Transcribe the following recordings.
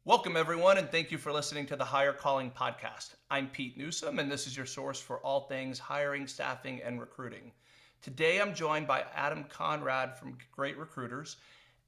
Welcome, everyone, and thank you for listening to the Hire Calling Podcast. I'm Pete Newsome, and this is your source for all things hiring, staffing, and recruiting. Today, I'm joined by Adam Conrad from Great Recruiters.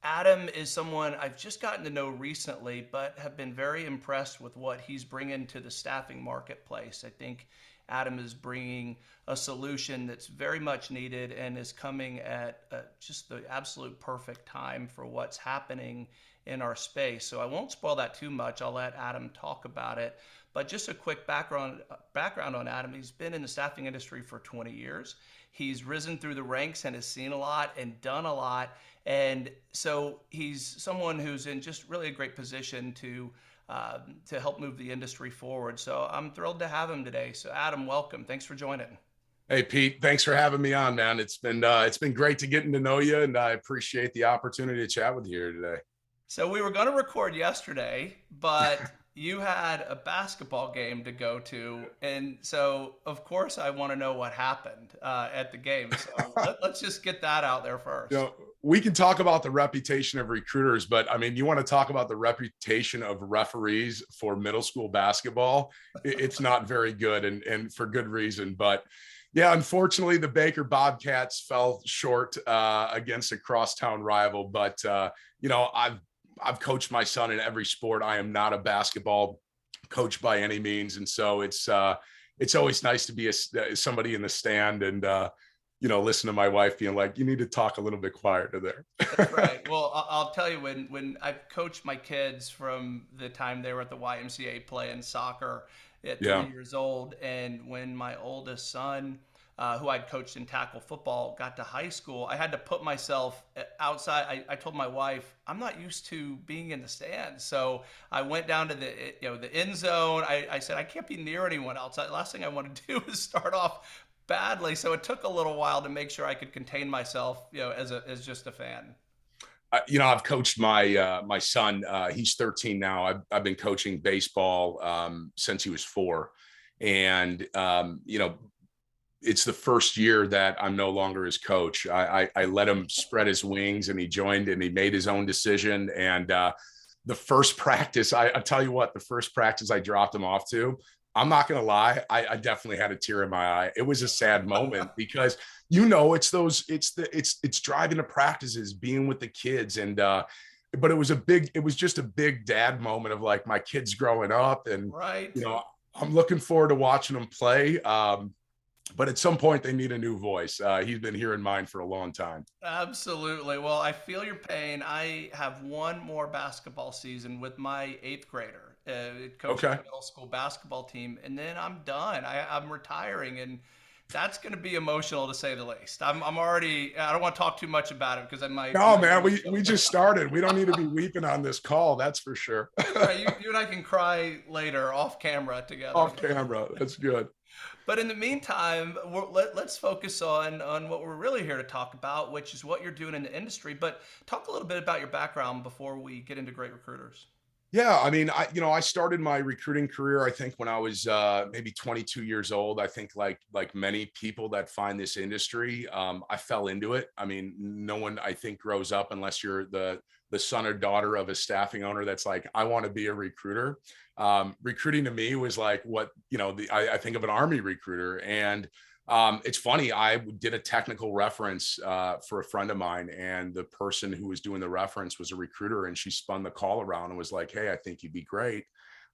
Adam is someone I've just gotten to know recently, but have been very impressed with what he's bringing to the staffing marketplace. I think Adam is bringing a solution that's very much needed and is coming at just the absolute perfect time for what's happening in our space. So I won't spoil that too much. I'll let Adam talk about it. But just a quick background on Adam. He's been in the staffing industry for 20 years. He's risen through the ranks and has seen a lot and done a lot. And so he's someone who's in just really a great position to help move the industry forward. So I'm thrilled to have him today. So Adam, welcome. Thanks for joining. Hey Pete, thanks for having me on, man. It's been great to getting to know you, and I appreciate the opportunity to chat with you here today. So we were going to record yesterday, but you had a basketball game to go to, and so of course I want to know what happened at the game. So let's just get that out there You first. know, we can talk about the reputation of recruiters, but I mean, you want to talk about the reputation of referees for middle school basketball? It's not very good, and for good reason. But yeah, unfortunately, the Baker Bobcats fell short against a crosstown rival. But I've coached my son in every sport. I am not a basketball coach by any means, and so it's always nice to be somebody in the stand and listen to my wife being like, "You need to talk a little bit quieter there." That's right. Well, I'll tell you, when I've coached my kids from the time they were at the YMCA playing soccer at Yeah. 3 years old, and when my oldest son, who I'd coached in tackle football, got to high school, I had to put myself outside. I told my wife, I'm not used to being in the stands, so I went down to the end zone. I said I can't be near anyone else. Last thing I want to do is start off badly. So it took a little while to make sure I could contain myself, as just a fan. I've coached my son. He's 13 now. I've been coaching baseball since he was 4, and it's the first year that I'm no longer his coach. I let him spread his wings, and he joined, and he made his own decision. And the first practice, I tell you what, the first practice I dropped him off to, I'm not going to lie, I definitely had a tear in my eye. It was a sad moment because it's driving to practices, being with the kids, and but it was just a big dad moment of like my kids growing up, and Right. I'm looking forward to watching them play. But at some point they need a new voice. He's been hearing mine for a long time. Absolutely. Well, I feel your pain. I have one more basketball season with my eighth grader, coaching Okay. a middle school basketball team, and then I'm done. I'm retiring, and that's going to be emotional to say the least. I'm already. I don't want to talk too much about it because I No, might get man, we emotional. just started. We don't need to be weeping on this call. That's for sure. That's right. You and I can cry later off camera together. Off camera. That's good. But in the meantime, let's focus on what we're really here to talk about, which is what you're doing in the industry. But talk a little bit about your background before we get into Great Recruiters. Yeah, I mean, I started my recruiting career, I think, when I was maybe 22 years old. I think like many people that find this industry, I fell into it. I mean, no one, I think, grows up unless you're the son or daughter of a staffing owner that's like, I want to be a recruiter. Recruiting to me was like what, I think of an army recruiter. And it's funny, I did a technical reference for a friend of mine, and the person who was doing the reference was a recruiter, and she spun the call around and was like, "Hey, I think you'd be great."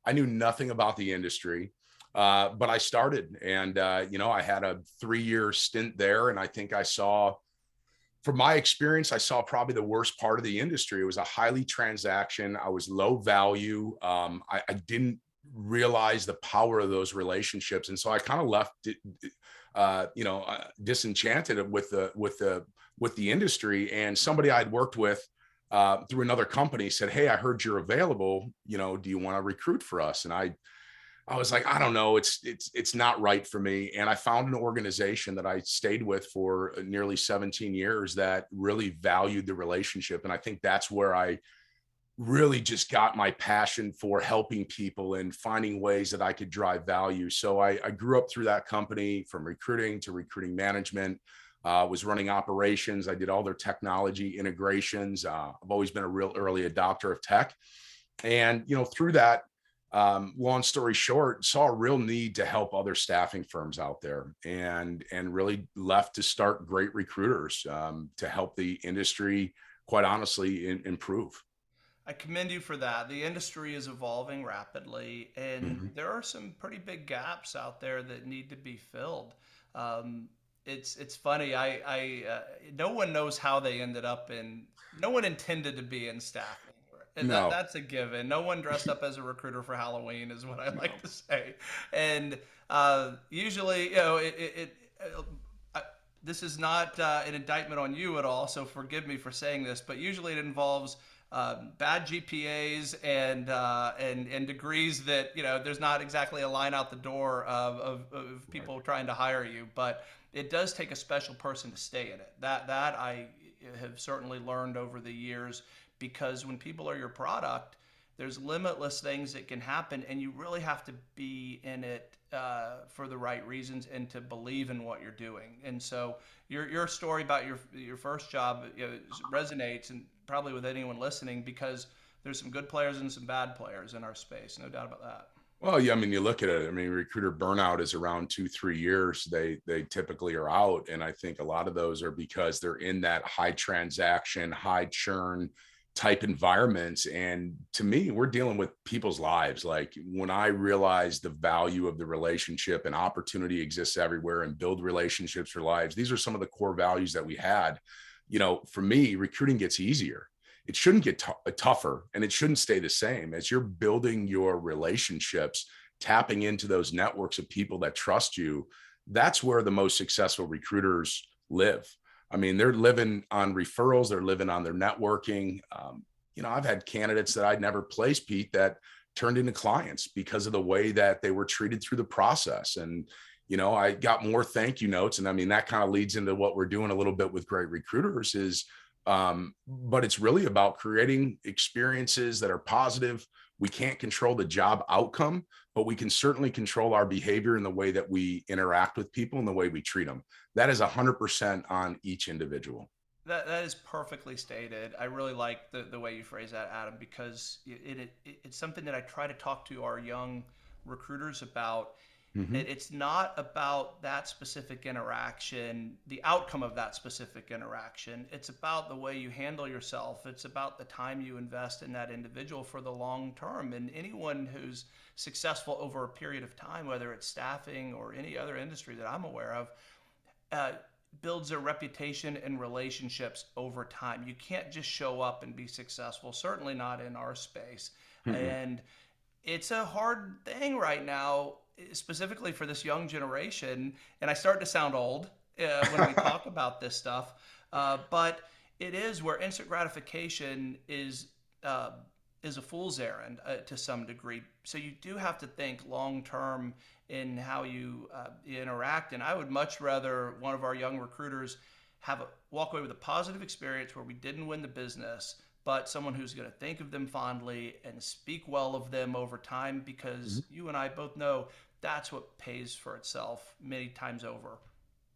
I knew nothing about the industry, but I started, and I had a 3-year stint there, and I think from my experience, I saw probably the worst part of the industry. It was a highly transaction. I was low value. I didn't realize the power of those relationships, and so I kind of left disenchanted with the industry. And somebody I'd worked with through another company said, "Hey, I heard you're available. Do you want to recruit for us?" And I was like, "I don't know. It's not right for me." And I found an organization that I stayed with for nearly 17 years that really valued the relationship. And I think that's where I really just got my passion for helping people and finding ways that I could drive value. So I grew up through that company, from recruiting to recruiting management, was running operations. I did all their technology integrations. I've always been a real early adopter of tech. And, through that, long story short, saw a real need to help other staffing firms out there, and really left to start Great Recruiters, to help the industry, quite honestly, improve. I commend you for that. The industry is evolving rapidly, and Mhm. there are some pretty big gaps out there that need to be filled. Um, it's funny. No one knows how they ended up in. No one intended to be in staffing. No, That's a given. No one dressed up as a recruiter for Halloween, is what I like no. to say. And usually, I, this is not an indictment on you at all, so forgive me for saying this, but usually it involves bad GPAs and degrees that there's not exactly a line out the door of Right. people trying to hire you, but it does take a special person to stay in it. That I have certainly learned over the years, because when people are your product, there's limitless things that can happen, and you really have to be in it for the right reasons and to believe in what you're doing. And so your story about your first job resonates, and probably with anyone listening, because there's some good players and some bad players in our space, no doubt about that. Well, yeah, I mean, you look at it. I mean, recruiter burnout is around 2, 3 years. They typically are out, and I think a lot of those are because they're in that high transaction, high churn type environments. And to me, we're dealing with people's lives. Like, when I realized the value of the relationship and opportunity exists everywhere, and build relationships for lives. These are some of the core values that we had. For me, recruiting gets easier. It shouldn't get tougher, and it shouldn't stay the same. As you're building your relationships, tapping into those networks of people that trust you, that's where the most successful recruiters live. I mean, they're living on referrals, they're living on their networking. I've had candidates that I'd never placed, Pete, that turned into clients because of the way that they were treated through the process. And I got more thank you notes. And I mean, that kind of leads into what we're doing a little bit with Great Recruiters is, but it's really about creating experiences that are positive. We can't control the job outcome, but we can certainly control our behavior and the way that we interact with people and the way we treat them. That is 100% on each individual. That is perfectly stated. I really like the way you phrase that, Adam, because it's something that I try to talk to our young recruiters about. Mhm. It's not about that specific interaction, the outcome of that specific interaction. It's about the way you handle yourself. It's about the time you invest in that individual for the long term. And anyone who's successful over a period of time, whether it's staffing or any other industry that I'm aware of, uh, builds a reputation and relationships over time. You can't just show up and be successful, certainly not in our space. Mhm. And it's a hard thing right now, specifically for this young generation. And I start to sound old when we talk about this stuff, but it is where instant gratification uh, is a fool's errand to some degree. So you do have to think long term in how you interact. And I would much rather one of our young recruiters walk away with a positive experience where we didn't win the business, but someone who's going to think of them fondly and speak well of them over time, because you and I both know that's what pays for itself many times over.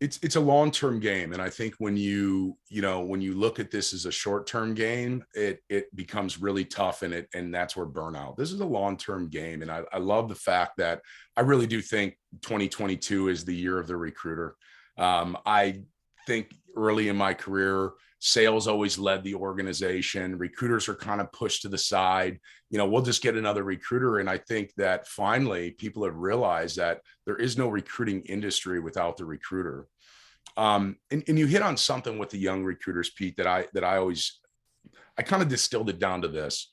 It's a long-term game. And I think when you look at this as a short-term game, it becomes really tough, and that's where burnout. This is a long-term game. And I love the fact that I really do think 2022 is the year of the recruiter. I think early in my career, sales always led the organization. Recruiters are kind of pushed to the side. We'll just get another recruiter. And I think that finally people have realized that there is no recruiting industry without the recruiter. And you hit on something with the young recruiters, Pete, I kind of distilled it down to this.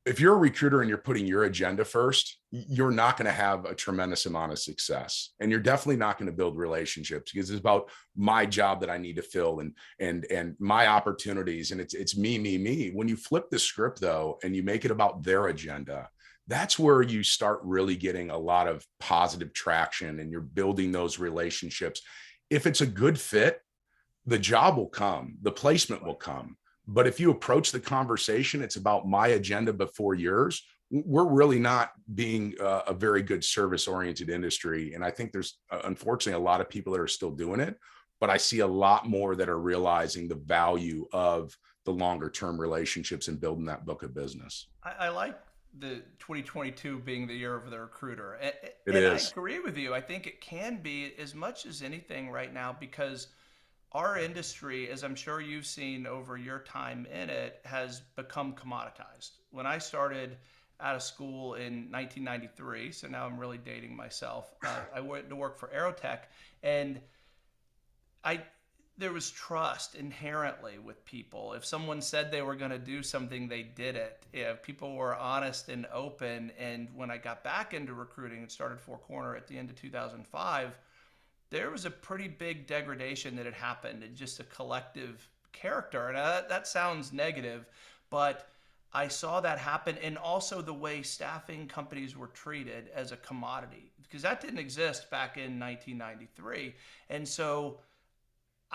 If you're a recruiter and you're putting your agenda first, you're not going to have a tremendous amount of success. And you're definitely not going to build relationships, because it's about my job that I need to fill, and my opportunities. And it's me, me, me. When you flip the script though, and you make it about their agenda, that's where you start really getting a lot of positive traction, and you're building those relationships. If it's a good fit, the job will come, the placement will come. But if you approach the conversation, it's about my agenda before yours, we're really not being a very good service oriented industry. And I think there's unfortunately a lot of people that are still doing it, but I see a lot more that are realizing the value of the longer term relationships and building that book of business. I like the 2022 being the year of the recruiter. It And I is. agree with you. I think it can be as much as anything right now because our industry, as I'm sure you've seen over your time in it, has become commoditized. When I started out of school in 1993, so now I'm really dating myself, I went to work for Aerotech, and I there was trust inherently with people. If someone said they were going to do something, they did it. If people were honest and open. And when I got back into recruiting and started Four Corner at the end of 2005, there was a pretty big degradation that had happened in just a collective character. And that sounds negative, but I saw that happen. And also the way staffing companies were treated as a commodity, because that didn't exist back in 1993. And so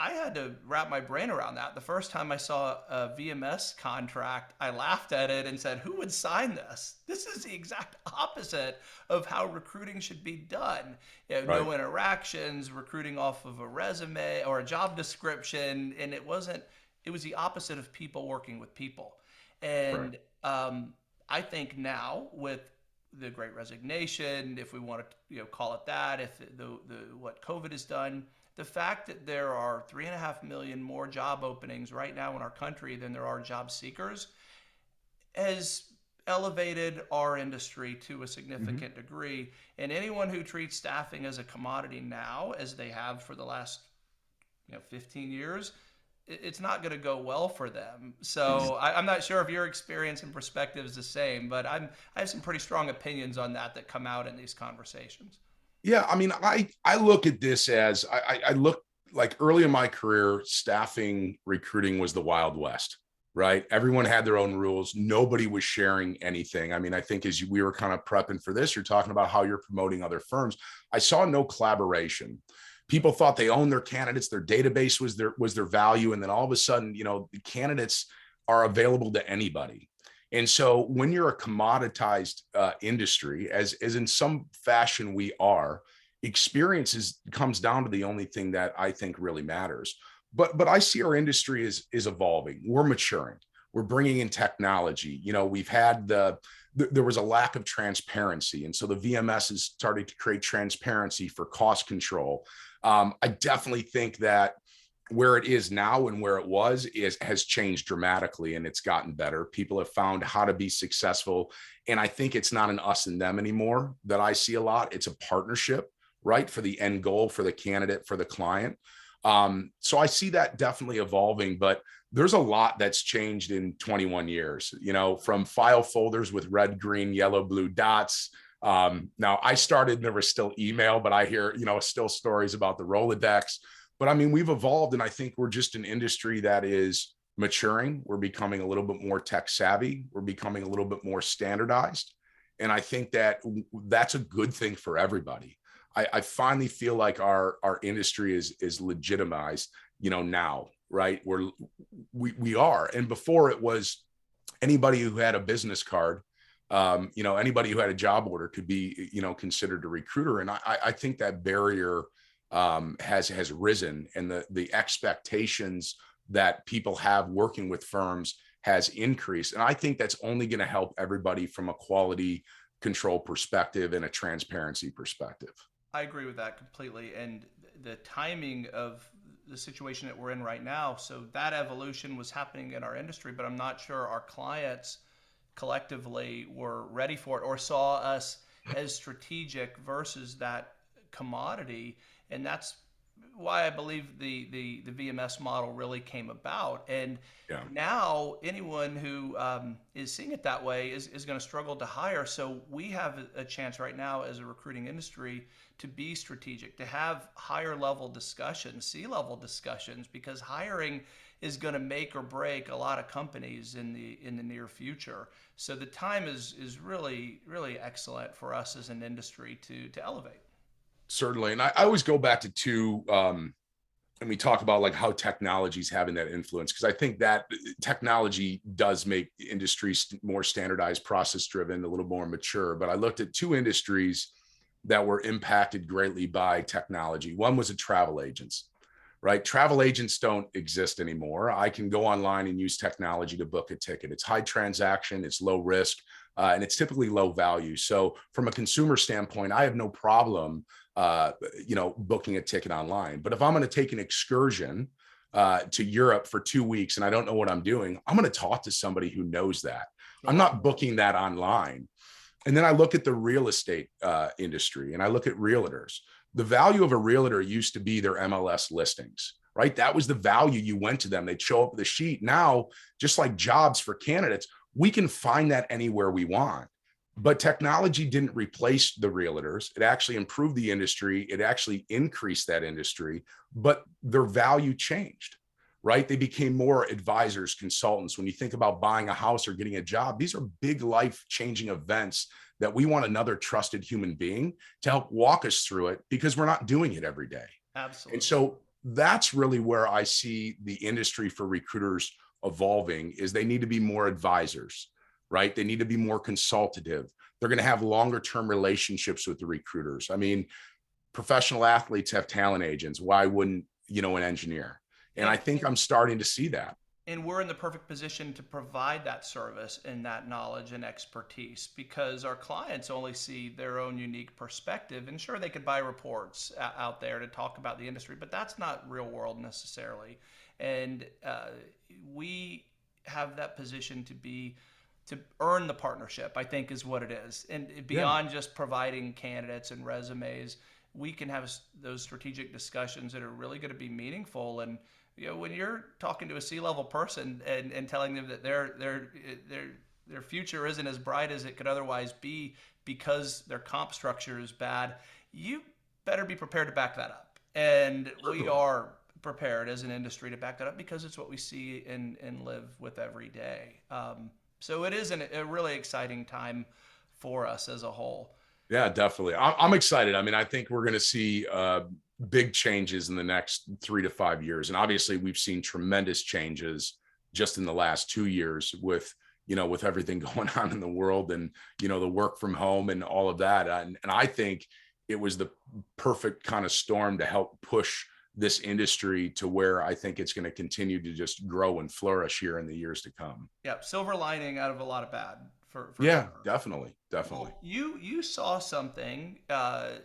I had to wrap my brain around that. The first time I saw a VMS contract, I laughed at it and said, who would sign this? This is the exact opposite of how recruiting should be done. You know, Right. no interactions, recruiting off of a resume or a job description. And it wasn't, it was the opposite of people working with people. Right. And I think now with the Great Resignation, if we want to call it that, if what COVID has done, the fact that there are 3.5 million more job openings right now in our country than there are job seekers has elevated our industry to a Mhm. significant degree. And anyone who treats staffing as a commodity now, as they have for the last 15 years, it's not going to go well for them. So I'm not sure if your experience and perspective is the same, but I have some pretty strong opinions on that come out in these conversations. Yeah, I mean, I look at this as I look like early in my career, staffing recruiting was the Wild West, right? Everyone had their own rules. Nobody was sharing anything. I mean, I think we were kind of prepping for this, you're talking about how you're promoting other firms. I saw no collaboration. People thought they owned their candidates, their database was their value, and then all of a sudden, the candidates are available to anybody. And so when you're a commoditized industry, as in some fashion we are, experience comes down to the only thing that I think really matters. But I see our industry is evolving. We're maturing. We're bringing in technology. We've had there was a lack of transparency, and so the VMS has started to create transparency for cost control. I definitely think that where it is now and where it was has changed dramatically, and it's gotten better. People have found how to be successful, and I think it's not an us and them anymore that I see a lot. It's a partnership, right, for the end goal, for the candidate, for the client. So I see that definitely evolving, but there's a lot that's changed in 21 years, from file folders with red, green, yellow, blue dots. Now I started, there was still email, but I hear, still stories about the Rolodex. But I mean, we've evolved, and I think we're just an industry that is maturing. We're becoming a little bit more tech savvy. We're becoming a little bit more standardized. And I think that that's a good thing for everybody. I finally feel like our industry is legitimized, now, right? We are. And before it was anybody who had a business card, anybody who had a job order could be, considered a recruiter. And I think that barrier has risen, and the expectations that people have working with firms has increased. And I think that's only going to help everybody from a quality control perspective and a transparency perspective. I agree with that completely. And the timing of the situation that we're in right now, so that evolution was happening in our industry, but I'm not sure our clients collectively were ready for it or saw us as strategic versus that commodity. And that's why I believe the VMS model really came about. And Yeah. now anyone who is seeing it that way is going to struggle to hire. So we have a chance right now as a recruiting industry to be strategic, to have higher level discussions, C-level discussions, because hiring is going to make or break a lot of companies in the near future. So the time is really excellent for us as an industry to elevate. Certainly. And I always go back to and we talk about like how technology is having that influence, because I think that technology does make industries more standardized, process driven, a little more mature. But I looked at two industries that were impacted greatly by technology. One was the travel agents, right? Travel agents don't exist anymore. I can go online and use technology to book a ticket. It's high transaction, it's low risk. and it's typically low value. So from a consumer standpoint, I have no problem, booking a ticket online. But if I'm going to take an excursion to Europe for 2 weeks and I don't know what I'm doing, I'm going to talk to somebody who knows that. I'm Sure. not booking that online. And then I look at the real estate industry and I look at realtors. The value of a realtor used to be their MLS listings, right? That was the value. You went to them, they'd show up with a sheet. Now, just like jobs for candidates, we can find that anywhere we want. But technology didn't replace the realtors. It actually improved the industry. It actually increased that industry, but their value changed, right? They became more advisors, consultants. When you think about buying a house or getting a job, these are big life-changing events that we want another trusted human being to help walk us through it because we're not doing it every day. And Absolutely. so that's really where I see the industry for recruiters evolving is they need to be more advisors, right? They need to be more consultative. They're going to have longer term relationships with the recruiters. I mean, professional athletes have talent agents. Why wouldn't, an engineer? And And, I think I'm starting to see that. and we're in the perfect position to provide that service and that knowledge and expertise because our clients only see their own unique perspective. And sure, they could buy reports out there to talk about the industry, but that's not real world necessarily. And we have that position to earn the partnership, I think is what it is. And Yeah. beyond just providing candidates and resumes, we can have those strategic discussions that are really going to be meaningful. And when you're talking to a C-level person and telling them that their future isn't as bright as it could otherwise be because their comp structure is bad, you better be prepared to back that up. And we are prepared as an industry to back that up because it's what we see and live with every day. So it is a really exciting time for us as a whole. Yeah, definitely. I'm excited. I mean, I think we're going to see big changes in the next 3 to 5 years. And obviously we've seen tremendous changes just in the last 2 years with everything going on in the world and, the work from home and all of that. And I think it was the perfect kind of storm to help push this industry to where I think it's going to continue to just grow and flourish here in the years to come. Yeah, silver lining out of a lot of bad for Yeah, sure. definitely. Definitely. Well, you saw something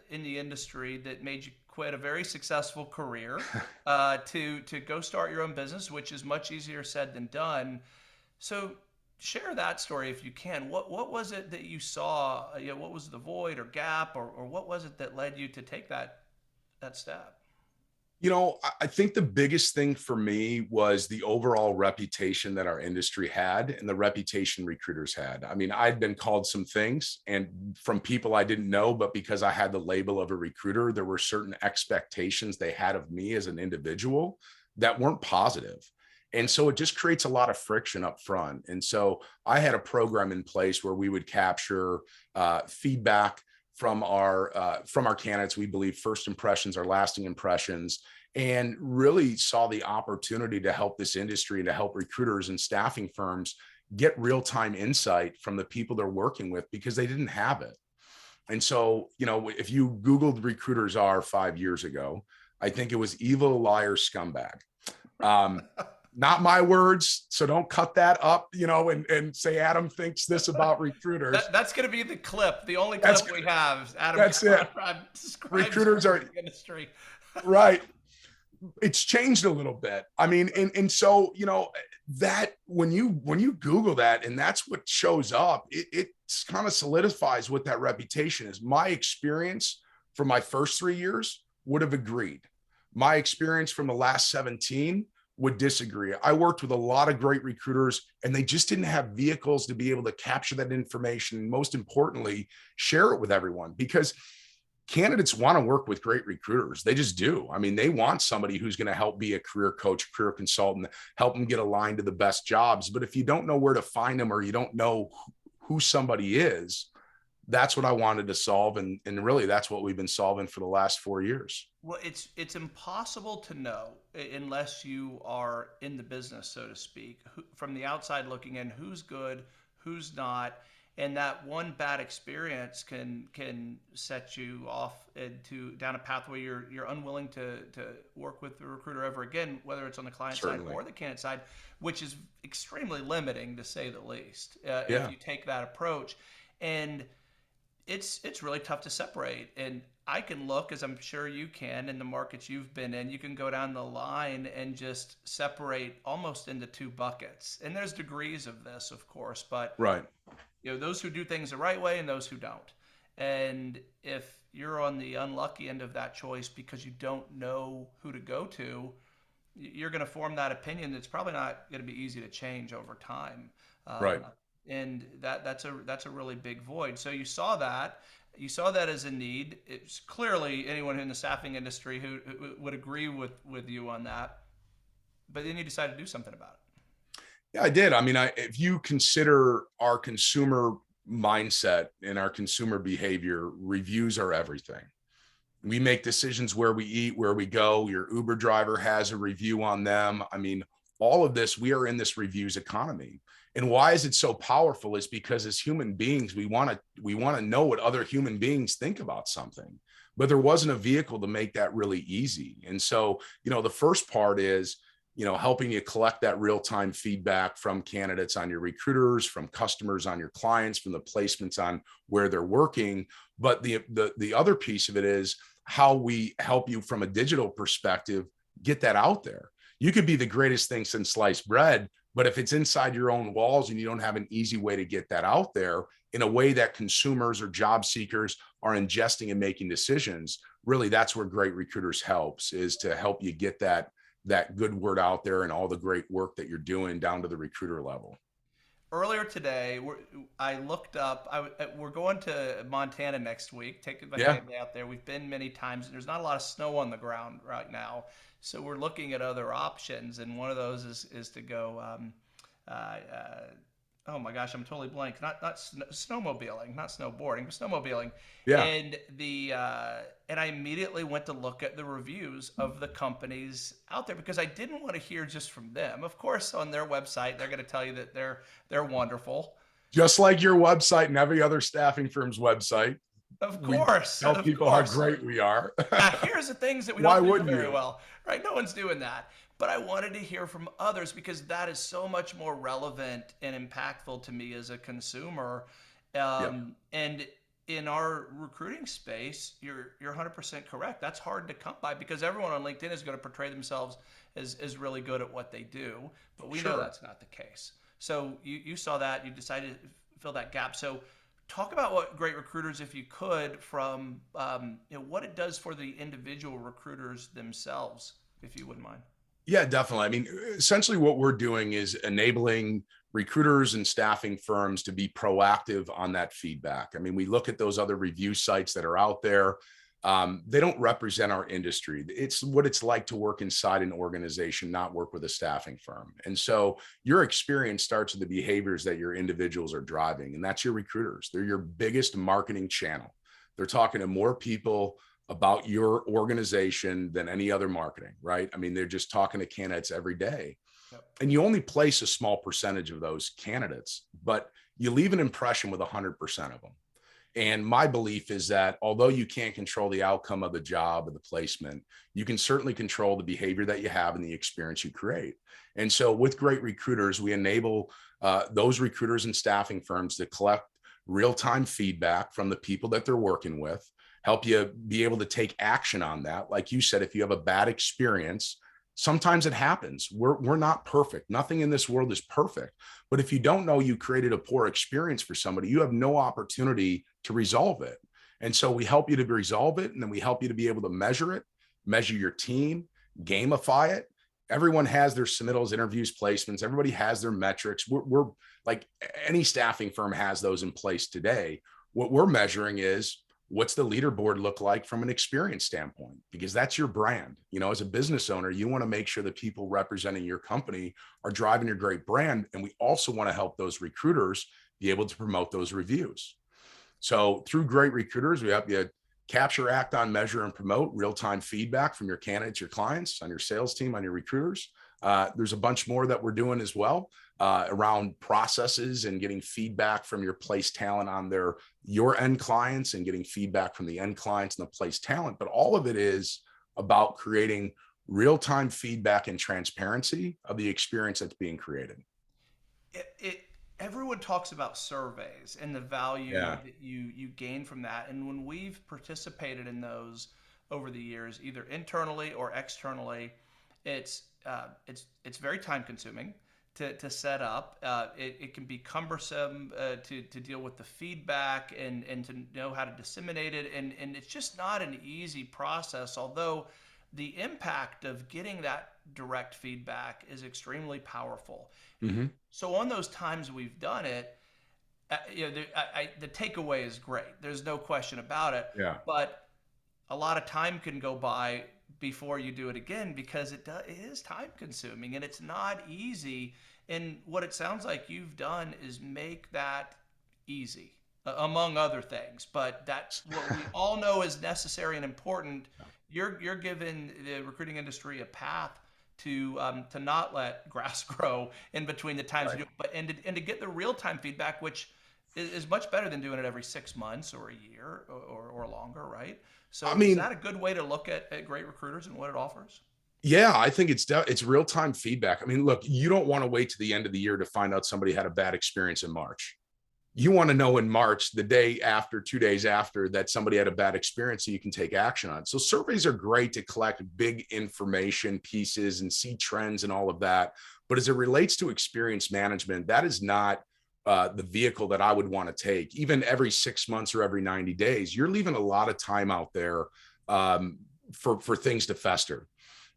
in the industry that made you quit a very successful career to go start your own business, which is much easier said than done. So share that story if you can. What was it that you saw? What was the void or gap, or what was it that led you to take that step? I think the biggest thing for me was the overall reputation that our industry had and the reputation recruiters had. I mean, I'd been called some things and from people I didn't know, but because I had the label of a recruiter, there were certain expectations they had of me as an individual that weren't positive. And so it just creates a lot of friction up front. And so I had a program in place where we would capture feedback from our candidates. We believe first impressions are lasting impressions, and really saw the opportunity to help this industry and to help recruiters and staffing firms get real-time insight from the people they're working with because they didn't have it. And so, if you Googled recruiters are 5 years ago, I think it was evil, liar, scumbag. Um, Not my words, so don't cut that up, and say Adam thinks this about recruiters. That's going to be the clip. The only That's clip we have is Adam that's it. Conrad describes Recruiters are the industry. right. It's changed a little bit. I mean, and so, that when you Google that and that's what shows up, it kind of solidifies what that reputation is. My experience for my first 3 years would have agreed. My experience from the last 17 would disagree. I worked with a lot of great recruiters and they just didn't have vehicles to be able to capture that information. And most importantly, share it with everyone because candidates want to work with great recruiters. They just do. I mean, they want somebody who's going to help be a career coach, career consultant, help them get aligned to the best jobs. But if you don't know where to find them or you don't know who somebody is, that's what I wanted to solve. And really, that's what we've been solving for the last 4 years. Well, it's impossible to know unless you are in the business, so to speak, from the outside looking in, who's good, who's not. And that one bad experience can set you off down a path where you're unwilling to work with the recruiter ever again, whether it's on the client side Certainly. or the candidate side, which is extremely limiting to say the least. If Yeah. you take that approach, and it's really tough to separate. And I can look, as I'm sure you can, in the markets you've been in, you can go down the line and just separate almost into two buckets. And there's degrees of this, of course, but Right. those who do things the right way and those who don't. And if you're on the unlucky end of that choice because you don't know who to go to, you're going to form that opinion that's probably not going to be easy to change over time. Right. And that's a really big void. So you saw that as a need. It's clearly anyone in the staffing industry who would agree with you on that. But then you decided to do something about Yeah, I did. I mean, if you consider our consumer mindset and our consumer behavior, reviews are everything. We make decisions where we eat, where we go. Your Uber driver has a review on them. I mean, all of this, we are in this reviews economy. And why is it so powerful is because as human beings, we want to know what other human beings think about something. But there wasn't a vehicle to make that really easy. And so, the first part is, helping you collect that real-time feedback from candidates on your recruiters, from customers on your clients, from the placements on where they're working. But the other piece of it is how we help you from a digital perspective get that out there. You could be the greatest thing since sliced bread, but if it's inside your own walls and you don't have an easy way to get that out there in a way that consumers or job seekers are ingesting and making decisions, really that's where Great Recruiters helps, is to help you get that good word out there and all the great work that you're doing down to the recruiter level. earlier today, I looked up. We're going to Montana next week, taking my Yeah. family out there. We've been many times, and there's not a lot of snow on the ground right now. So we're looking at other options, and one of those is to go. Uh, uh, oh my gosh, I'm totally blank. Not snowmobiling, not snowboarding, but snowmobiling. Yeah. And I immediately went to look at the reviews of the companies out there because I didn't want to hear just from them. Of course, on their website, they're going to tell you that they're wonderful. Just like your website and every other staffing firm's website, Of we course, tell of people how course. great we are. Here's the things that we Why don't do wouldn't very you? well, right? No one's doing that. But I wanted to hear from others because that is so much more relevant and impactful to me as a consumer. Yep. And in our recruiting space, you're 100% correct. That's hard to come by because everyone on LinkedIn is going to portray themselves as really good at what they do, but we know Sure. that's not the case. So you saw that, you decided to fill that gap. So talk about what Great Recruiters, if you could, from what it does for the individual recruiters themselves, if you wouldn't mind. Yeah, definitely. I mean, essentially what we're doing is enabling recruiters and staffing firms to be proactive on that feedback. I mean, we look at those other review sites that are out there. They don't represent our industry. It's what it's like to work inside an organization, not work with a staffing firm. And so your experience starts with the behaviors that your individuals are driving, and that's your recruiters. They're your biggest marketing channel. They're talking to more people about your organization than any other marketing, right? I mean, they're just talking to candidates every day. Yep. And you only place a small percentage of those candidates, but you leave an impression with 100% of them. And my belief is that although you can't control the outcome of the job or the placement, you can certainly control the behavior that you have and the experience you create. And so with Great Recruiters, we enable those recruiters and staffing firms to collect real-time feedback from the people that they're working with, help you be able to take action on that. Like you said, if you have a bad experience, sometimes it happens. We're not perfect. Nothing in this world is perfect. But if you don't know you created a poor experience for somebody, you have no opportunity to resolve it. And so we help you to resolve it, and then we help you to be able to measure it, measure your team, gamify it. Everyone has their submittals, interviews, placements. Everybody has their metrics. We're like any staffing firm has those in place today. What we're measuring is, what's the leaderboard look like from an experience standpoint? Because that's your brand. As a business owner, you want to make sure that people representing your company are driving your great brand. And we also want to help those recruiters be able to promote those reviews. So through Great Recruiters, we help you capture, act on, measure, and promote real-time feedback from your candidates, your clients, on your sales team, on your recruiters. There's a bunch more that we're doing as well around processes and getting feedback from your place talent on your end clients and getting feedback from the end clients and the place talent. But all of it is about creating real-time feedback and transparency of the experience that's being created. It everyone talks about surveys and the value Yeah. that you gain from that. And when we've participated in those over the years, either internally or externally, it's very time consuming to set up. It can be cumbersome to deal with the feedback and to know how to disseminate it. And it's just not an easy process, although the impact of getting that direct feedback is extremely powerful. Mm-hmm. So on those times we've done it, the takeaway is great. There's no question about it. Yeah. But a lot of time can go by before you do it again because it is time consuming and it's not easy. And what it sounds like you've done is make that easy, among other things. But that's what we all know is necessary and important. You're giving the recruiting industry a path to not let grass grow in between the times Right. you do it, but and to get the real time feedback, which is much better than doing it every 6 months or a year or longer, right? I So is mean, that a good way to look at Great Recruiters and what it offers? yeah, I think it's real-time feedback. I mean, look, you don't want to wait to the end of the year to find out somebody had a bad experience in March. You want to know in March, the day after, 2 days after, that somebody had a bad experience so you can take action on it. So surveys are great to collect big information pieces and see trends and all of that. But as it relates to experience management, that is not the vehicle that I would want to take. Even every 6 months or every 90 days, you're leaving a lot of time out there for things to fester.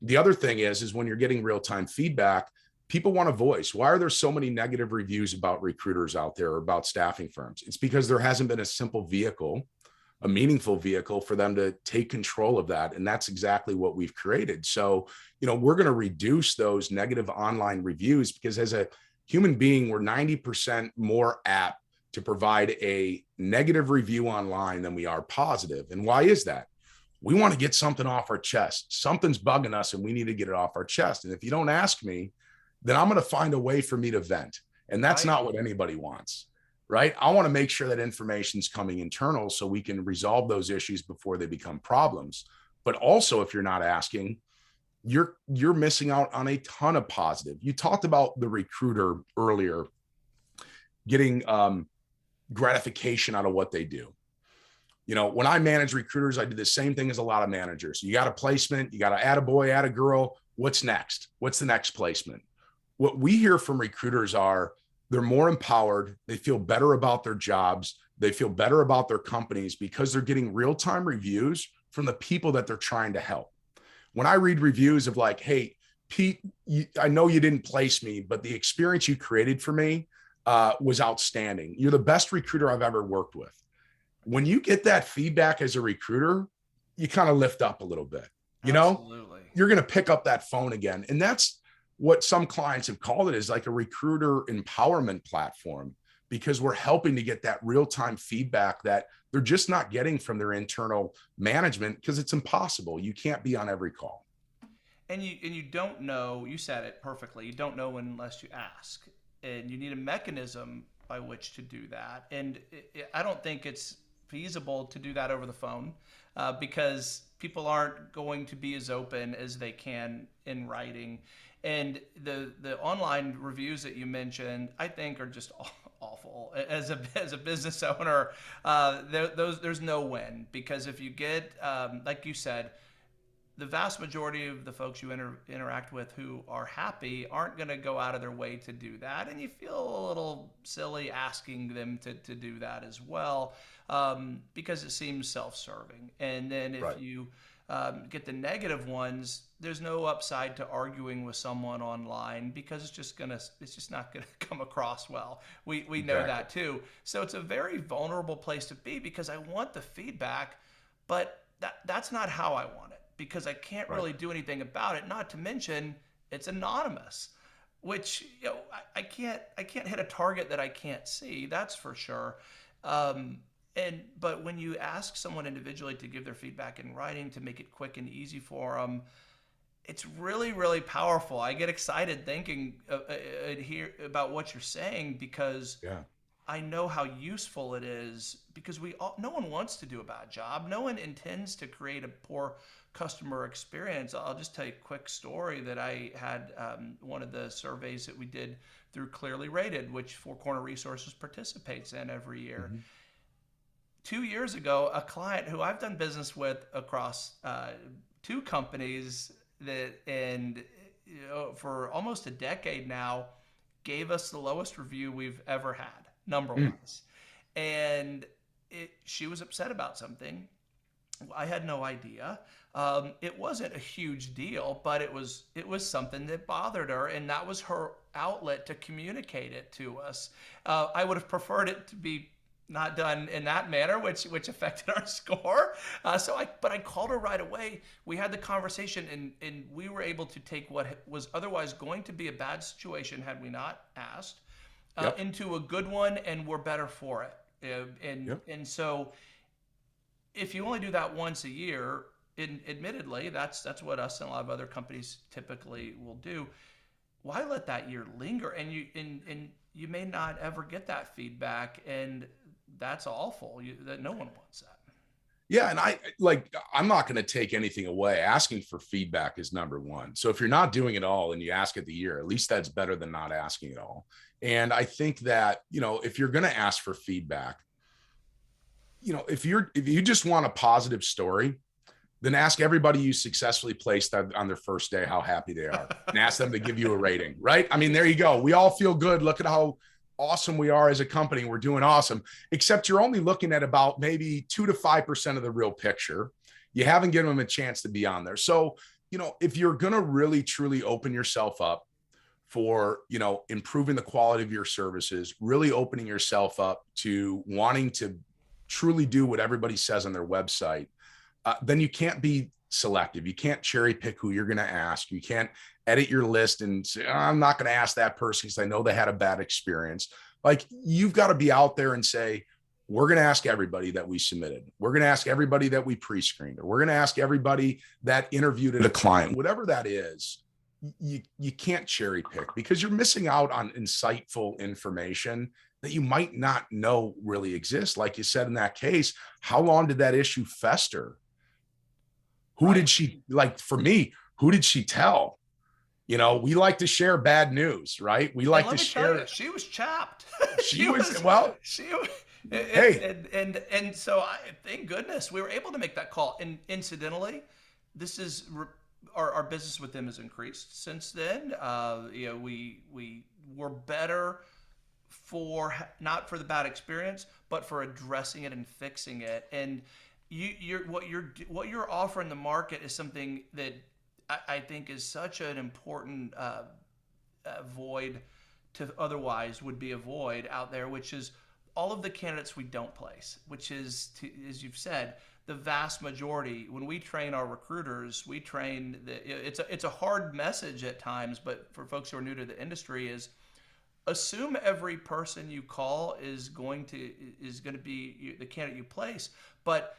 The other thing is when you're getting real-time feedback, people want a voice. Why are there so many negative reviews about recruiters out there or about staffing firms? It's because there hasn't been a simple vehicle, a meaningful vehicle for them to take control of that. And that's exactly what we've created. So, we're going to reduce those negative online reviews because as a human being, we're 90% more apt to provide a negative review online than we are positive. And why is that? We want to get something off our chest. Something's bugging us and we need to get it off our chest. And if you don't ask me, then I'm going to find a way for me to vent. And that's Right. not what anybody wants, right? I want to make sure that information's coming internal so we can resolve those issues before they become problems. But also, if you're not asking, you're missing out on a ton of positive. You talked about the recruiter earlier getting gratification out of what they do. When I manage recruiters, I do the same thing as a lot of managers. You got a placement, you got to add a boy, add a girl. What's next? What's the next placement? What we hear from recruiters are they're more empowered. They feel better about their jobs. They feel better about their companies because they're getting real-time reviews from the people that they're trying to help. When I read reviews of like, hey, Pete, I know you didn't place me, but the experience you created for me was outstanding. You're the best recruiter I've ever worked with. When you get that feedback as a recruiter, you kind of lift up a little bit. Absolutely. You're going to pick up that phone again. And that's what some clients have called it, is like a recruiter empowerment platform, because we're helping to get that real-time feedback that they're just not getting from their internal management because it's impossible. You can't be on every call. And you don't know, you said it perfectly. You don't know unless you ask. And you need a mechanism by which to do that. And I don't think it's feasible to do that over the phone because people aren't going to be as open as they can in writing. And the online reviews that you mentioned, I think, are just awful. As a business owner, there's no win, because if you get like you said, the vast majority of the folks you interact with who are happy aren't going to go out of their way to do that. And you feel a little silly asking them to do that as well, because it seems self-serving. And then if Right. you get the negative ones, there's no upside to arguing with someone online because it's just not gonna come across well. We know Exactly. that too. So it's a very vulnerable place to be because I want the feedback, but that's not how I want it, because I can't Right. really do anything about it. Not to mention it's anonymous, which I can't hit a target that I can't see. That's for sure. But when you ask someone individually to give their feedback in writing to make it quick and easy for them, it's really, really powerful. I get excited thinking here about what you're saying because Yeah. I know how useful it is because no one wants to do a bad job. No one intends to create a poor customer experience. I'll just tell you a quick story that I had one of the surveys that we did through Clearly Rated, which Four Corner Resources participates in every year. Mm-hmm. 2 years ago, a client who I've done business with across two companies for almost a decade now, gave us the lowest review we've ever had, number wise. And she was upset about something. I had no idea. It wasn't a huge deal, but it was something that bothered her, and that was her outlet to communicate it to us. I would have preferred it to be not done in that manner, which affected our score. But I called her right away. We had the conversation, and we were able to take what was otherwise going to be a bad situation had we not asked, into a good one, and we're better for it. And so, if you only do that once a year, admittedly, that's what us and a lot of other companies typically will do. Why let that year linger? And you may not ever get that feedback, and that's awful. That no one wants that. Yeah. And I'm not going to take anything away. Asking for feedback is number one. So if you're not doing it all and you ask it the year, at least that's better than not asking at all. And I think that, if you're going to ask for feedback, if you just want a positive story, then ask everybody you successfully placed on their first day how happy they are and ask them to give you a rating, right? I mean, there you go. We all feel good. Look at how awesome we are as a company. We're doing awesome, except you're only looking at about maybe 2 to 5% of the real picture. You haven't given them a chance to be on there. So, if you're going to really, truly open yourself up for, improving the quality of your services, really opening yourself up to wanting to truly do what everybody says on their website, then you can't be selective. You can't cherry pick who you're going to ask. You can't edit your list and say, I'm not going to ask that person because I know they had a bad experience. Like, you've got to be out there and say, we're going to ask everybody that we submitted. We're going to ask everybody that we pre-screened, or we're going to ask everybody that interviewed a client, whatever that is. You can't cherry pick because you're missing out on insightful information that you might not know really exists. Like you said, in that case, how long did that issue fester? Who did she, for me, who did she tell? We like to share bad news, right? We like to share. You, she was chapped. Hey. And so thank goodness we were able to make that call. And incidentally, this is our business with them has increased since then. We were better for not for the bad experience, but for addressing it and fixing it. And what you're offering the market is something that I think is such an important void to otherwise would be a void out there, which is all of the candidates we don't place, which is, as you've said, the vast majority. When we train our recruiters, we train it's a hard message at times, but for folks who are new to the industry, is assume every person you call is going to be the candidate you place, but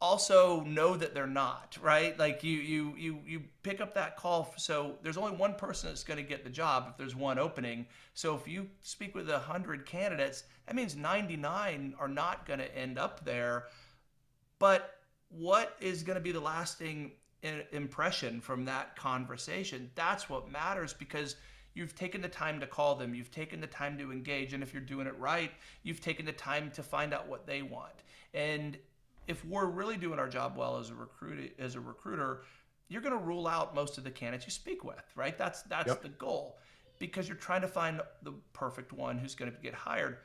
also know that they're not, right? Like you pick up that call. So there's only one person that's going to get the job if there's one opening. So if you speak with 100 candidates, that means 99 are not going to end up there. But what is going to be the lasting impression from that conversation? That's what matters, because you've taken the time to call them. You've taken the time to engage. And if you're doing it right, you've taken the time to find out what they want. And if we're really doing our job well as a recruiter, you're going to rule out most of the candidates you speak with, right? That's the goal, because you're trying to find the perfect one who's going to get hired.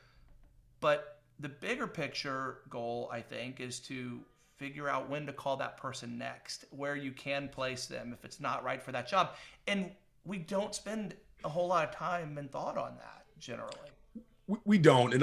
But the bigger picture goal, I think, is to figure out when to call that person next, where you can place them if it's not right for that job. And we don't spend a whole lot of time and thought on that generally. We don't,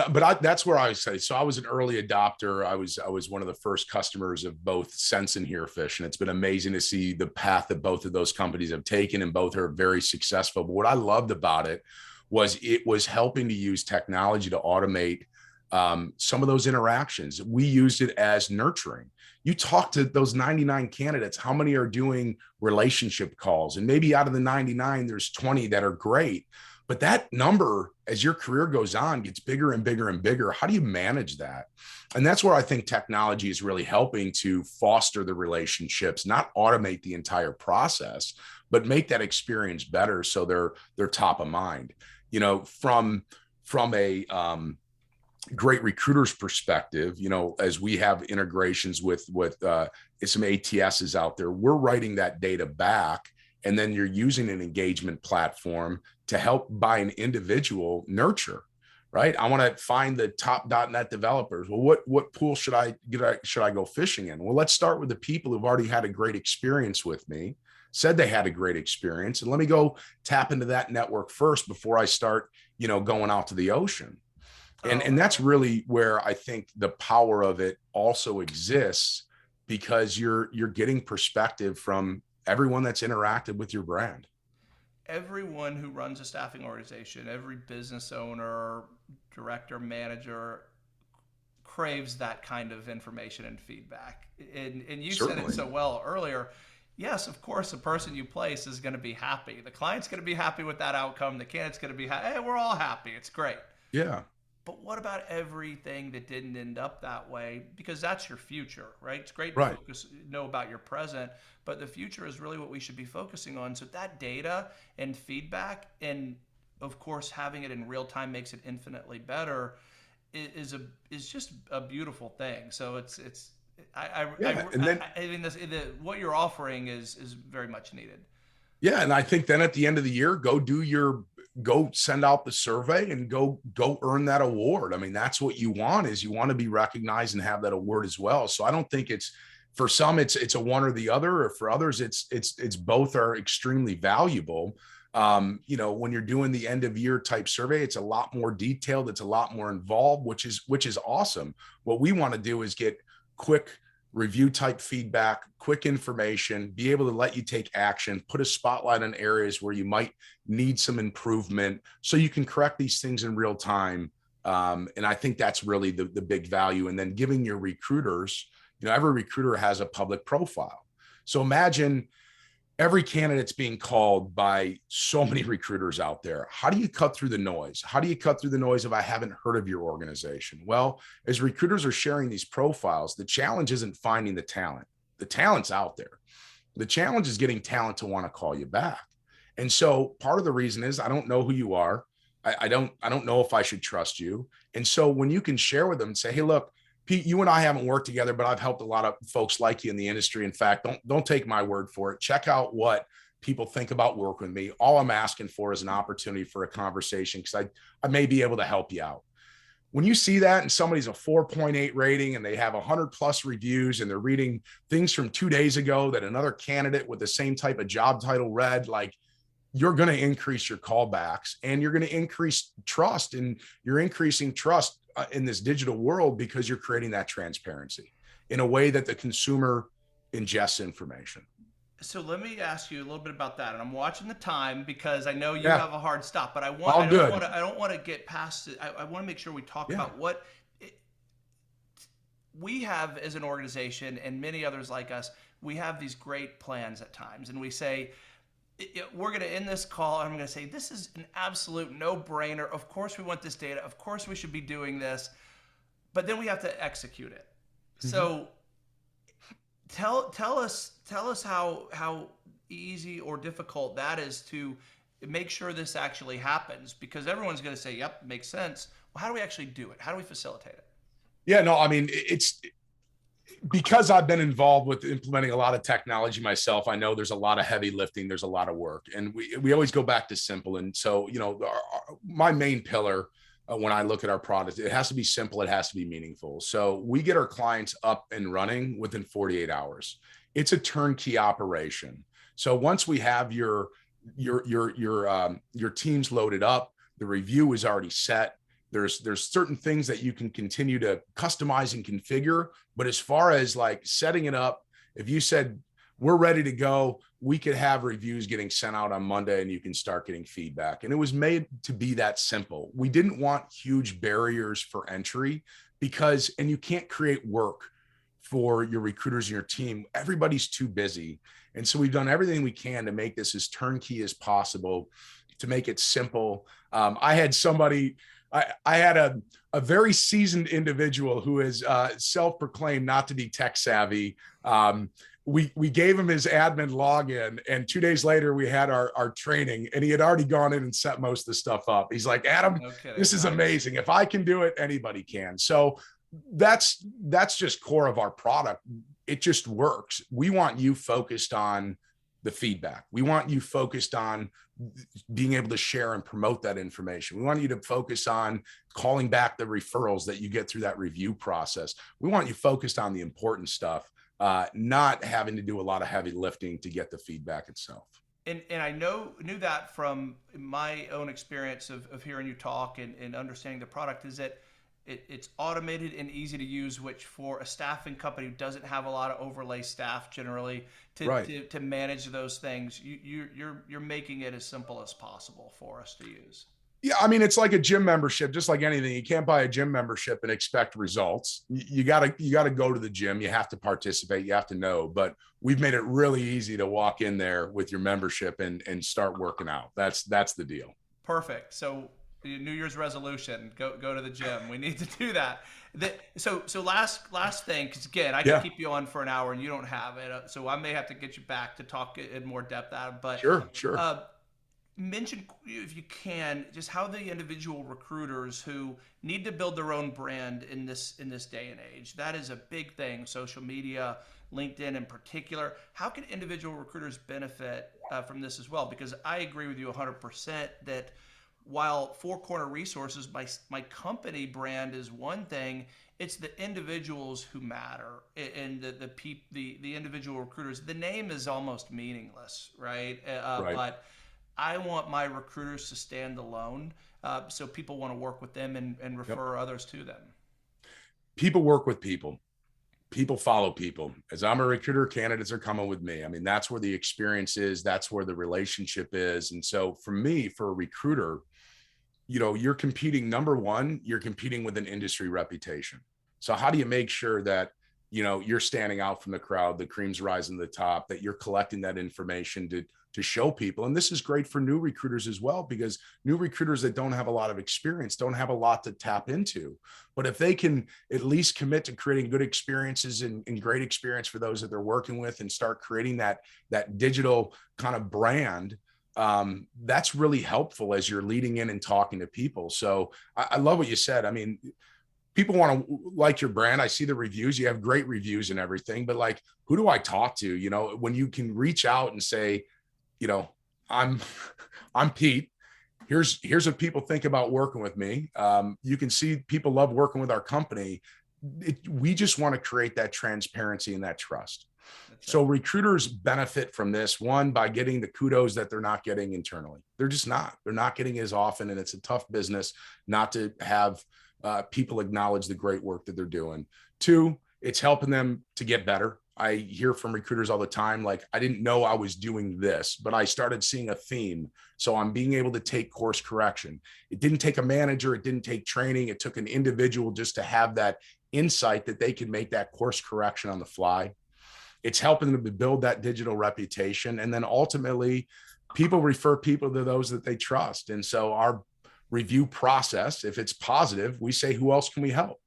that's where I say. So I was an early adopter. I was one of the first customers of both Sense and Herefish, and it's been amazing to see the path that both of those companies have taken, and both are very successful. But what I loved about it was helping to use technology to automate Some of those interactions, we used it as nurturing. You talk to those 99 candidates, how many are doing relationship calls? And maybe out of the 99, there's 20 that are great. But that number, as your career goes on, gets bigger and bigger and bigger. How do you manage that? And that's where I think technology is really helping to foster the relationships, not automate the entire process, but make that experience better so they're top of mind. You know, from a great recruiters perspective, you know, as we have integrations with some ATSs out there, we're writing that data back, and then you're using an engagement platform to help by an individual nurture, right? I want to find the top .NET developers. Well, what pool should I go fishing in? Well, let's start with the people who've already had a great experience with me, said they had a great experience, and let me go tap into that network first before I start, you know, going out to the ocean. And that's really where I think the power of it also exists, because you're getting perspective from everyone that's interacted with your brand. Everyone who runs a staffing organization, every business owner, director, manager craves that kind of information and feedback. And you Certainly. said it so well earlier. Yes, of course, the person you place is going to be happy. The client's going to be happy with that outcome. The candidate's going to be happy. Hey, we're all happy. It's great. Yeah. But what about everything that didn't end up that way? Because that's your future, right? It's great to Right. know about your present, but the future is really what we should be focusing on. So that data and feedback, and of course having it in real time makes it infinitely better, is just a beautiful thing. So I mean what you're offering is very much needed. Yeah. And I think then at the end of the year, go send out the survey and go earn that award. I mean, that's what you want, is you want to be recognized and have that award as well. So I don't think for some, it's a one or the other, or for others, it's both are extremely valuable. You know, when you're doing the end of year type survey, it's a lot more detailed. It's a lot more involved, which is awesome. What we want to do is get quick review type feedback, quick information, be able to let you take action, put a spotlight on areas where you might need some improvement so you can correct these things in real time. And I think that's really the big value. And then giving your recruiters, you know, every recruiter has a public profile. So imagine every candidate's being called by so many recruiters out there. How do you cut through the noise? How do you cut through the noise of, I haven't heard of your organization? Well, as recruiters are sharing these profiles, the challenge isn't finding the talent. The talent's out there. The challenge is getting talent to want to call you back. And so part of the reason is, I don't know who you are. I don't know if I should trust you. And so when you can share with them and say, hey, look, Pete, you and I haven't worked together, but I've helped a lot of folks like you in the industry. In fact, don't take my word for it. Check out what people think about working with me. All I'm asking for is an opportunity for a conversation, because I may be able to help you out. When you see that and somebody's a 4.8 rating and they have 100+ reviews and they're reading things from 2 days ago that another candidate with the same type of job title read, like, you're going to increase your callbacks and you're going to increase trust, and you're increasing trust in this digital world because you're creating that transparency in a way that the consumer ingests information. So let me ask you a little bit about that. And I'm watching the time because I know you Yeah. have a hard stop, but I don't want to get past it. I want to make sure we talk about what we have as an organization, and many others like us. We have these great plans at times, and we say, we're going to end this call, and I'm going to say, this is an absolute no-brainer. Of course we want this data. Of course we should be doing this. But then we have to execute it. Mm-hmm. So tell us how easy or difficult that is to make sure this actually happens, because everyone's going to say, yep, makes sense. Well, how do we actually do it? How do we facilitate it? Yeah, no, I mean, it's because I've been involved with implementing a lot of technology myself. I know there's a lot of heavy lifting. There's a lot of work, and we always go back to simple. And so, you know, my main pillar when I look at our product, it has to be simple. It has to be meaningful. So we get our clients up and running within 48 hours. It's a turnkey operation. So once we have your teams loaded up, the review is already set. There's certain things that you can continue to customize and configure. But as far as like setting it up, if you said, we're ready to go, we could have reviews getting sent out on Monday and you can start getting feedback. And it was made to be that simple. We didn't want huge barriers for entry because, and you can't create work for your recruiters and your team. Everybody's too busy. And so we've done everything we can to make this as turnkey as possible, to make it simple. I had somebody, I had a very seasoned individual who is self-proclaimed not to be tech savvy. We gave him his admin login, and 2 days later we had our training, and he had already gone in and set most of the stuff up. He's like, Adam, No kidding. this is Nice. amazing. If I can do it, anybody can. So that's just core of our product. It just works. We want you focused on the feedback. We want you focused on being able to share and promote that information. We want you to focus on calling back the referrals that you get through that review process. We want you focused on the important stuff, not having to do a lot of heavy lifting to get the feedback itself. And I knew that from my own experience of hearing you talk and understanding the product, is that it's automated and easy to use, which for a staffing company who doesn't have a lot of overlay staff generally to manage those things, you're making it as simple as possible for us to use. Yeah, I mean, it's like a gym membership, just like anything. You can't buy a gym membership and expect results. You gotta go to the gym. You have to participate. You have to know. But we've made it really easy to walk in there with your membership and start working out. That's the deal. Perfect. So New Year's resolution: go to the gym. We need to do that. So last thing, because again, I can keep you on for an hour and you don't have it, so I may have to get you back to talk in more depth out. But Sure. Mention, if you can, just how the individual recruiters who need to build their own brand in this day and age. That is a big thing. Social media, LinkedIn in particular. How can individual recruiters benefit from this as well? Because I agree with you 100% that while Four Corner Resources, my company brand is one thing, it's the individuals who matter, and the individual recruiters. The name is almost meaningless, right? But I want my recruiters to stand alone, so people want to work with them and refer others to them. People work with people. People follow people. As I'm a recruiter, candidates are coming with me. I mean, that's where the experience is. That's where the relationship is. And so for me, for a recruiter, you're competing, number one, you're competing with an industry reputation. So how do you make sure that, you're standing out from the crowd, the cream's rising to the top, that you're collecting that information to show people? And this is great for new recruiters as well, because new recruiters that don't have a lot of experience don't have a lot to tap into. But if they can at least commit to creating good experiences and great experience for those that they're working with, and start creating that digital kind of brand, that's really helpful as you're leading in and talking to people. So I love what you said. I mean, people want to like your brand. I see the reviews. You have great reviews and everything, but like, who do I talk to? When you can reach out and say, I'm Pete. Here's what people think about working with me. You can see people love working with our company. We just want to create that transparency and that trust. So recruiters benefit from this, one, by getting the kudos that they're not getting internally. They're not getting it as often. And it's a tough business not to have people acknowledge the great work that they're doing. Two, it's helping them to get better. I hear from recruiters all the time, like, I didn't know I was doing this, but I started seeing a theme. So I'm being able to take course correction. It didn't take a manager. It didn't take training. It took an individual just to have that insight that they can make that course correction on the fly. It's helping them to build that digital reputation. And then ultimately, people refer people to those that they trust. And so our review process, if it's positive, we say, who else can we help?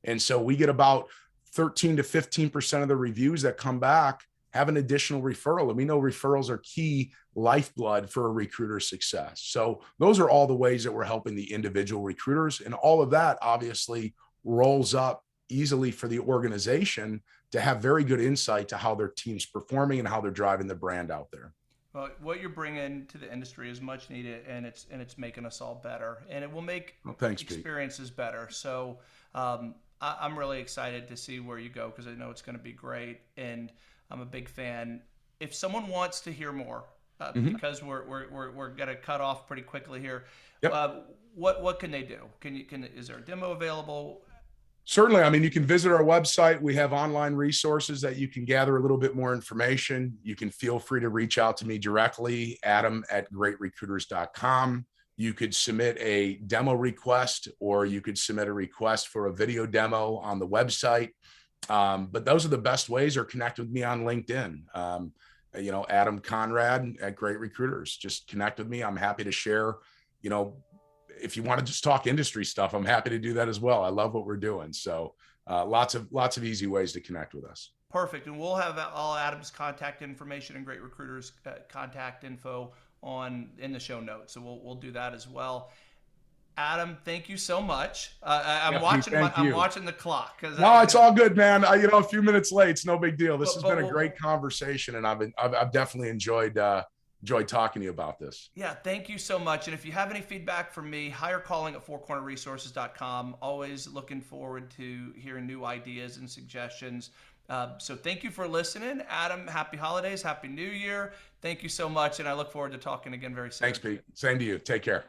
And so we get about 13 to 15% of the reviews that come back have an additional referral. And we know referrals are key lifeblood for a recruiter's success. So those are all the ways that we're helping the individual recruiters. And all of that obviously rolls up easily for the organization to have very good insight to how their team's performing and how they're driving the brand out there. Well, what you're bringing to the industry is much needed, and it's making us all better, and it will make experiences better. So I'm really excited to see where you go, because I know it's going to be great, and I'm a big fan. If someone wants to hear more, because we're going to cut off pretty quickly here, what can they do? Is there a demo available? Certainly. I mean, you can visit our website. We have online resources that you can gather a little bit more information. You can feel free to reach out to me directly, adam@greatrecruiters.com. You could submit a demo request, or you could submit a request for a video demo on the website. But those are the best ways, or connect with me on LinkedIn. Adam Conrad at Great Recruiters. Just connect with me. I'm happy to share, if you want to just talk industry stuff, I'm happy to do that as well. I love what we're doing. So lots of easy ways to connect with us. Perfect. And we'll have all Adam's contact information and Great Recruiters contact info in the show notes. So we'll do that as well. Adam, thank you so much. I'm watching the clock. No, it's all good, man. A few minutes late. It's no big deal. This has been a great conversation, and I've definitely enjoyed talking to you about this. Yeah, thank you so much. And if you have any feedback from me, hirecalling@fourcornerresources.com. Always looking forward to hearing new ideas and suggestions. So thank you for listening. Adam, happy holidays, happy new year. Thank you so much, and I look forward to talking again very soon. Thanks, Pete. Same to you. Take care.